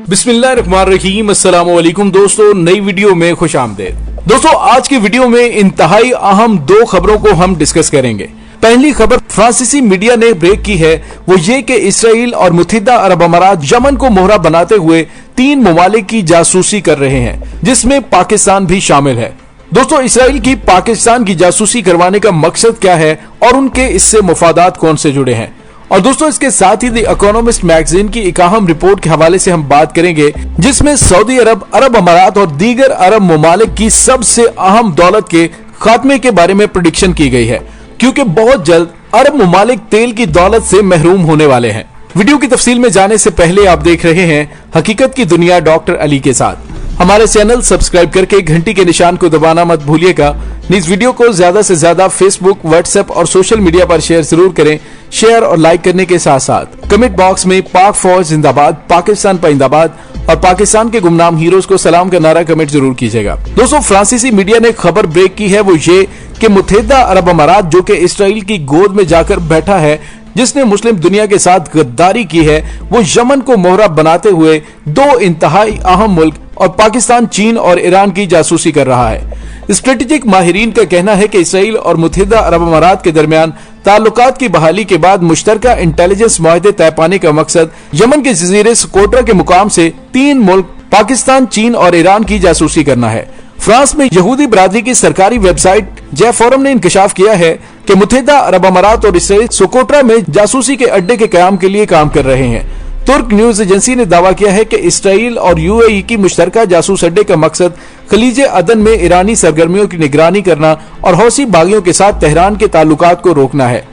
बिस्मिल्लाहिर्रहमानिर्रहीम। अस्सलाम वालेकुम दोस्तों, नई वीडियो में खुश आमदेद। दोस्तों, आज की वीडियो में इंतहाई अहम दो खबरों को हम डिस्कस करेंगे। पहली खबर फ्रांसीसी मीडिया ने ब्रेक की है, वो ये कि इसराइल और मुत्तहिदा अरब अमारात यमन को मोहरा बनाते हुए 3 ममालिक की जासूसी कर रहे हैं, जिसमें पाकिस्तान भी शामिल है। दोस्तों, इसराइल की पाकिस्तान की जासूसी करवाने का मकसद क्या है और उनके इससे मुफादात कौन से जुड़े हैं। और दोस्तों, इसके साथ ही द इकोनॉमिस्ट मैगजीन की एक अहम रिपोर्ट के हवाले से हम बात करेंगे, जिसमें सऊदी अरब, अरब अमारात और दीगर अरब ममालिक की सबसे अहम दौलत के खात्मे के बारे में प्रेडिक्शन की गई है, क्योंकि बहुत जल्द अरब ममालिक तेल की दौलत से महरूम होने वाले हैं। वीडियो की तफसील में जाने से पहले आप देख रहे हैं हकीकत की दुनिया डॉक्टर अली के साथ। हमारे चैनल सब्सक्राइब करके घंटी के निशान को दबाना मत भूलिएगा। इस वीडियो को ज्यादा से ज्यादा फेसबुक, व्हाट्सएप और सोशल मीडिया पर शेयर जरूर करें। शेयर और लाइक करने के साथ साथ कमेंट बॉक्स में पाक फौज जिंदाबाद, पाकिस्तान पाइंदाबाद और पाकिस्तान के गुमनाम हीरोज को सलाम का नारा कमेंट जरूर कीजिएगा। दोस्तों, फ्रांसीसी मीडिया ने खबर ब्रेक की है, वो ये कि मुत्तहिदा अरब अमारात, जो कि इसराइल की गोद में जाकर बैठा है, जिसने मुस्लिम दुनिया के साथ गद्दारी की है, वो यमन को मोहरा बनाते हुए 2 इंतहाई अहम मुल्क और पाकिस्तान, चीन और ईरान की जासूसी कर रहा है। स्ट्रेटेजिक माहिरीन का कहना है कि इसराइल और मुत्तहिदा अरब अमारात के दरमियान ताल्लुकात की बहाली के बाद मुश्तरका इंटेलिजेंस मुआहदे तय पाने का मकसद यमन के जजीरे सोकोट्रा के मुकाम से 3 मुल्क पाकिस्तान, चीन और ईरान की जासूसी करना है। फ्रांस में यहूदी बरादरी की सरकारी वेबसाइट जे फोरम ने इंकशाफ किया है कि मुत्तहिदा अरब अमारात और इसराइल सोकोट्रा में जासूसी के अड्डे के कयाम के लिए काम कर रहे हैं। तुर्क न्यूज एजेंसी ने दावा किया है कि इसराइल और यूएई की मुश्तरका जासूस अड्डे का मकसद खलीज अदन में ईरानी सरगर्मियों की निगरानी करना और हौसी बागियों के साथ तेहरान के ताल्लुकात को रोकना है।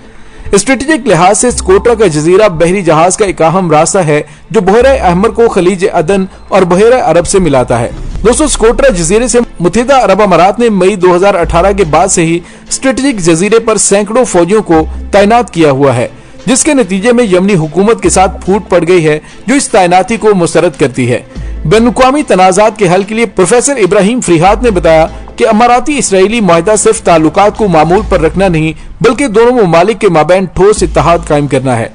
स्ट्रेटेजिक लिहाज से सोकोट्रा का जजीरा बहरी जहाज का एक अहम रास्ता है, जो बहरा अहमर को खलीज अदन और बहरा अरब से मिलाता है। दोस्तों, सोकोट्रा जजीरे से मुत्तहिदा अरब अमारात ने मई 2018 के बाद से ही स्ट्रेटेजिक जजीरे पर सैकड़ों फौजियों को तैनात किया हुआ है, जिसके नतीजे में यमनी हुकूमत के साथ फूट पड़ गई है, जो इस तैनाती को मुस्तरद करती है। बैनुल-अक़वामी तनाज़ात के हल के लिए प्रोफेसर इब्राहिम फ्रीहात ने बताया कि अमाराती इसराइली मुआहदा सिर्फ ताल्लुकात को मामूल पर रखना नहीं, बल्कि दोनों ममालिक के माबैन ठोस इत्तेहाद कायम करना है।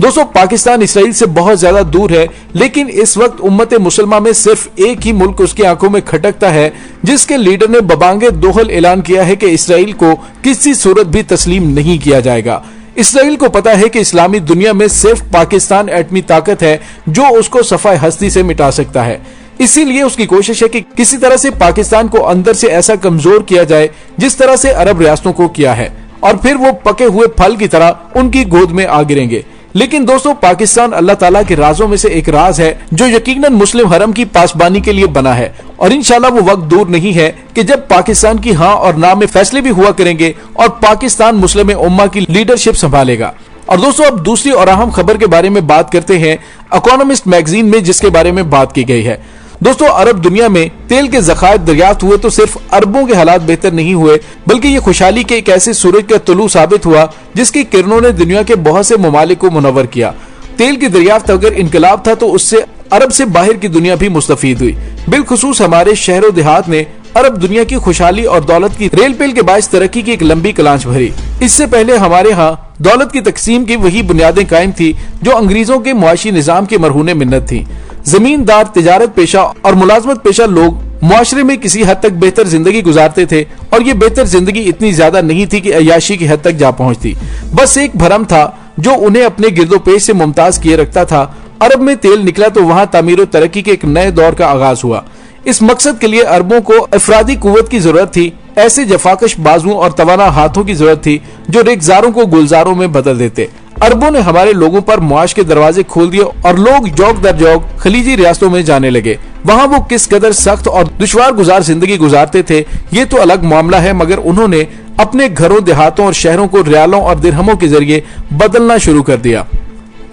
दोस्तों, पाकिस्तान इसराइल से बहुत ज्यादा दूर है, लेकिन इस वक्त उम्मत मुसलमा में सिर्फ एक ही मुल्क उसकी आंखों में खटकता है, जिसके लीडर ने बबांगे दोहल ऐलान किया है कि इसराइल को किसी सूरत भी तस्लीम नहीं किया जाएगा। इसराइल को पता है कि इस्लामी दुनिया में सिर्फ पाकिस्तान एटमी ताकत है जो उसको सफाई हस्ती से मिटा सकता है। इसीलिए उसकी कोशिश है कि किसी तरह से पाकिस्तान को अंदर से ऐसा कमजोर किया जाए जिस तरह से अरब रियासतों को किया है, और फिर वो पके हुए फल की तरह उनकी गोद में आ गिरेंगे। लेकिन दोस्तों, पाकिस्तान अल्लाह ताला के राजों में से एक राज है, जो यकीनन मुस्लिम हरम की पासबानी के लिए बना है, और इंशाल्लाह वो वक्त दूर नहीं है कि जब पाकिस्तान की हाँ और ना में फैसले भी हुआ करेंगे और पाकिस्तान मुस्लिम उम्मा की लीडरशिप संभालेगा। और दोस्तों, अब दूसरी और अहम खबर के बारे में बात करते हैं, इकोनॉमिस्ट मैगजीन में जिसके बारे में बात की गई है। दोस्तों, अरब दुनिया में तेल के ज़खायर दरियाफ्त हुए तो सिर्फ अरबों के हालात बेहतर नहीं हुए, बल्कि ये खुशहाली के एक ऐसे सूरज का तुलू साबित हुआ जिसकी किरणों ने दुनिया के बहुत से ममालिक को मुनव्वर किया। तेल की दरियाफ्त अगर इनकलाब था तो उससे अरब से बाहर की दुनिया भी मुस्तफीद हुई। बिलखुसूस हमारे शहरों देहात ने अरब दुनिया की खुशहाली और दौलत की रेल पेल के बायस तरक्की की एक लंबी कलांच भरी। इससे पहले हमारे यहाँ दौलत की तकसीम की वही बुनियादें कायम थी जो अंग्रेजों के मुआशी निजाम के मरहूने मिन्नत थी। जमींदार, तिजारत पेशा और मुलाजमत पेशा लोग मुआशरे में किसी हद तक बेहतर जिंदगी गुजारते थे, और ये बेहतर जिंदगी इतनी ज्यादा नहीं थी कि अय्याशी की हद तक जा पहुंचती। बस एक भरम था जो उन्हें अपने गिरदोपेश से मुमताज किए रखता था। अरब में तेल निकला तो वहां तामीर और तरक्की के एक नए दौर का आगाज हुआ। इस मकसद के लिए अरबों को अफरादी कुव्वत की जरूरत थी, ऐसे जफाकश बाजुओं और तवाना हाथों की जरूरत थी जो रेगजारों को गुलजारों में बदल देते। अरबों ने हमारे लोगों पर मुआश के दरवाजे खोल दिए और लोग जौक दर जौक खलीजी रियासतों में जाने लगे। वहाँ वो किस कदर सख्त और दुश्वार गुजार जिंदगी गुजारते थे ये तो अलग मामला है, मगर उन्होंने अपने घरों, देहातों और शहरों को रियालों और दिरहमों के जरिए बदलना शुरू कर दिया।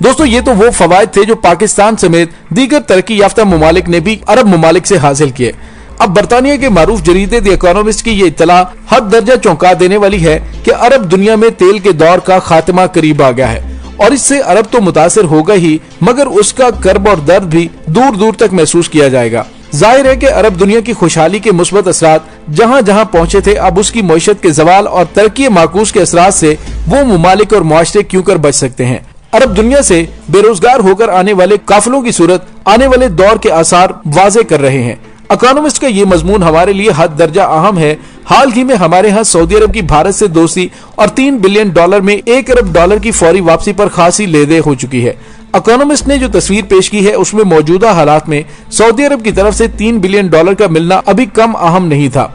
दोस्तों, ये तो वो फवायद थे जो पाकिस्तान समेत दीगर तरक्की याफ्ता ममालिक ने भी अरब ममालिक से हासिल किए। अब बरतानिया के मारूफ जरीदे द इकोनॉमिस्ट की ये इत्तला हद दर्जा चौंका देने वाली है कि अरब दुनिया में तेल के दौर का खात्मा करीब आ गया है, और इससे अरब तो मुतासिर होगा ही, मगर उसका कर्ब और दर्द भी दूर दूर तक महसूस किया जाएगा। जाहिर है कि अरब दुनिया की खुशहाली के मुस्बत असरात जहाँ जहाँ पहुँचे थे, अब उसकी मईशत के जवाल और तरक्की माकूस के असरात से वो ममालिक और मुआशरे क्यों कर बच सकते हैं। अरब दुनिया से बेरोजगार होकर आने वाले काफिलों की सूरत आने वाले दौर के आसार वाजे कर रहे हैं। इकोनॉमिस्ट का ये मजमून हमारे लिए हद दर्जा अहम है। हाल ही में हमारे यहाँ सऊदी अरब की भारत से दोस्ती और $3 बिलियन में $1 अरब की फौरी वापसी पर खासी लेदे हो चुकी है। इकोनॉमिस्ट ने जो तस्वीर पेश की है उसमें मौजूदा हालात में सऊदी अरब की तरफ से $3 बिलियन का मिलना अभी कम अहम नहीं था।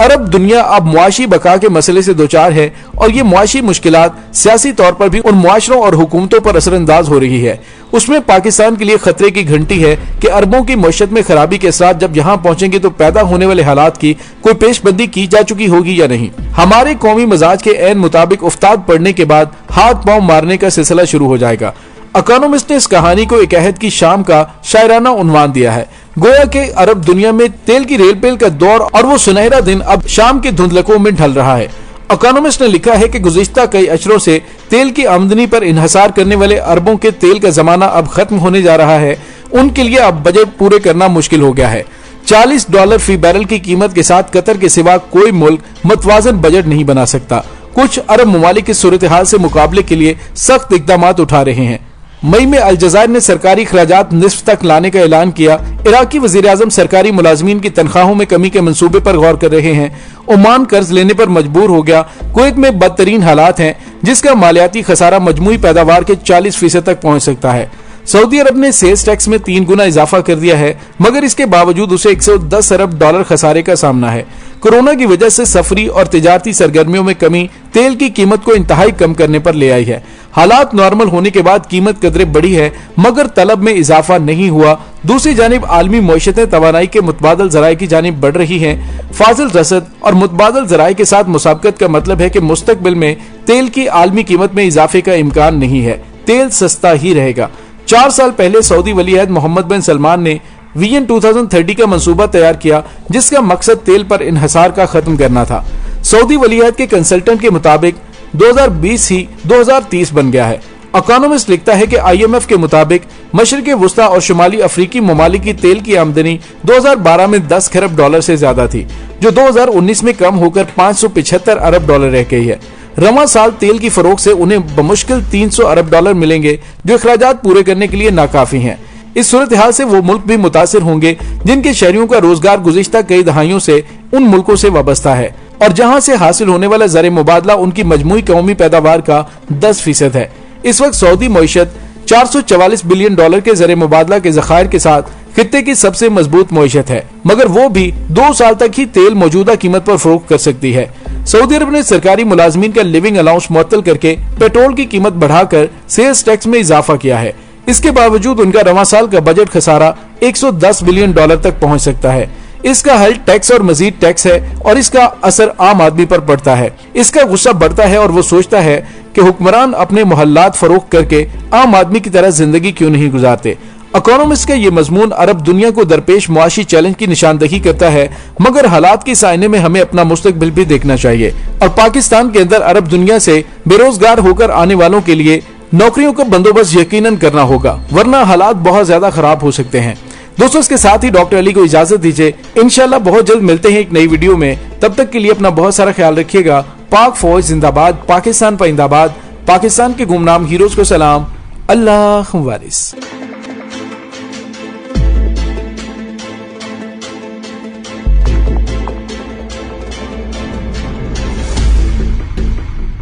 अरब दुनिया अब मुआशी बका के मसले से दोचार है और ये मुआशी मुश्किलात सियासी तौर पर भी उन मुआशरों और हुकूमतों पर असरअंदाज हो रही है। उसमें पाकिस्तान के लिए खतरे की घंटी है कि अरबों की मईशत में खराबी के साथ जब यहाँ पहुंचेंगे तो पैदा होने वाले हालात की कोई पेशबंदी की जा चुकी होगी या नहीं। हमारे कौमी मजाज के ऐन मुताबिक उफ्ताद पड़ने के बाद हाथ पांव मारने का सिलसिला शुरू हो जाएगा। इकोनॉमिस्ट ने इस कहानी को एक अहद की शाम का शायराना उन्वान दिया है। गोया के अरब दुनिया में तेल की रेल पेल का दौर और वो सुनहरा दिन अब शाम के धुंधलकों में ढल रहा है। इकोनॉमिस्ट ने लिखा है कि गुज़िश्ता कई अशरों से तेल की आमदनी पर इन्हसार करने वाले अरबों के तेल का जमाना अब खत्म होने जा रहा है। उनके लिए अब बजट पूरे करना मुश्किल हो गया है। $40 फी बैरल की कीमत के साथ कतर के सिवा कोई मुल्क मतवाजन बजट नहीं बना सकता। कुछ अरब ममालिक इस सूरत हाल से मुकाबले के लिए सख्त इकदाम उठा रहे हैं। मई में अलजायर ने सरकारी खराजात निस्फ तक लाने का ऐलान किया। इराकी वज़ीर-ए-आज़म सरकारी मुलाजमीन की तनख्वाहों में कमी के मंसूबे पर गौर कर रहे हैं। ओमान कर्ज लेने पर मजबूर हो गया। कुवैत में बदतरीन हालात हैं जिसका मालियाती खसारा मजमूई पैदावार के 40% तक पहुंच सकता है। सऊदी अरब ने सेल्स टैक्स में 3 गुना इजाफा कर दिया है, मगर इसके बावजूद उसे $110 अरब खसारे का सामना है। कोरोना की वजह से सफरी और तिजारती सरगर्मियों में कमी तेल की कीमत को इंतहाई कम करने पर ले आई है। हालात नॉर्मल होने के बाद कीमत कदरे बढ़ी है, मगर तलब में इजाफा नहीं हुआ। दूसरी जानिब आलमी मईशतें तवानाई के मुतबादल जराये की जानिब बढ़ रही हैं। फाजिल रसद और मुतबादल जराये के साथ मुसाबकत का मतलब है कि मुस्तकबिल में तेल की आलमी कीमत में इजाफे का इम्कान नहीं है। तेल सस्ता ही रहेगा। 4 साल पहले सऊदी वली-अहद मोहम्मद बिन सलमान ने विजन 2030 का मंसूबा तैयार किया, जिसका मकसद तेल पर इन्हसार का खत्म करना था। सऊदी वली-अहद के कंसल्टेंट के मुताबिक 2020 ही 2030 बन गया है। इकोनॉमिस्ट लिखता है कि IMF के मुताबिक मशरिक़ वुस्ता और शुमाली अफ्रीकी ममालिक की तेल की आमदनी 2012 में $10 खरब से ज्यादा थी, जो 2019 में कम होकर $575 अरब रह गई है। रवां साल तेल की फरोख्त से उन्हें बमुश्किल $300 अरब मिलेंगे, जो अखराजात पूरे करने के लिए नाकाफी हैं। इस सूरत हाल से वो मुल्क भी मुतासिर होंगे जिनके शहरियों का रोजगार गुज़िश्ता कई दहाइयों से उन मुल्कों से वाबस्ता है और जहां से हासिल होने वाला ज़र मुबादला उनकी मजमूई कौमी पैदावार का 10% है। इस वक्त सऊदी मईशत $444 बिलियन के ज़र मुबादला के ज़खायर के साथ खित्ते की सबसे मजबूत मईशत है, मगर वो भी 2 साल तक ही तेल मौजूदा कीमत पर फरोख्त कर सकती है। सऊदी अरब ने सरकारी मुलाजमीन का लिविंग अलाउंस मुअत्तल करके पेट्रोल की कीमत बढ़ाकर सेल्स टैक्स में इजाफा किया है। इसके बावजूद उनका रवां साल का बजट खसारा $110 बिलियन तक पहुंच सकता है। इसका हल टैक्स और मजीद टैक्स है और इसका असर आम आदमी पर पड़ता है। इसका गुस्सा बढ़ता है और वो सोचता है कि हुक्मरान अपने मोहल्लात फरोख्त करके आम आदमी की तरह जिंदगी क्यों नहीं गुजारते। इकोनॉमिस्ट का ये मजमून अरब दुनिया को दरपेश मुआशी चैलेंज की निशानदही करता है, मगर हालात के साइने में हमें अपना मुस्तकबिल भी देखना चाहिए और पाकिस्तान के अंदर अरब दुनिया से बेरोजगार होकर आने वालों के लिए नौकरियों का बंदोबस्त यकीनन करना होगा, वरना हालात बहुत ज्यादा खराब हो सकते हैं। दोस्तों, इसके साथ ही डॉक्टर अली को इजाजत दीजिए। इंशाल्लाह बहुत जल्द मिलते हैं एक नई वीडियो में। तब तक के लिए अपना बहुत सारा ख्याल रखिएगा। पाक फौज जिंदाबाद, पाकिस्तान पाइंदाबाद, पाकिस्तान के गुमनाम हीरोज को सलाम। अल्लाह वारिस।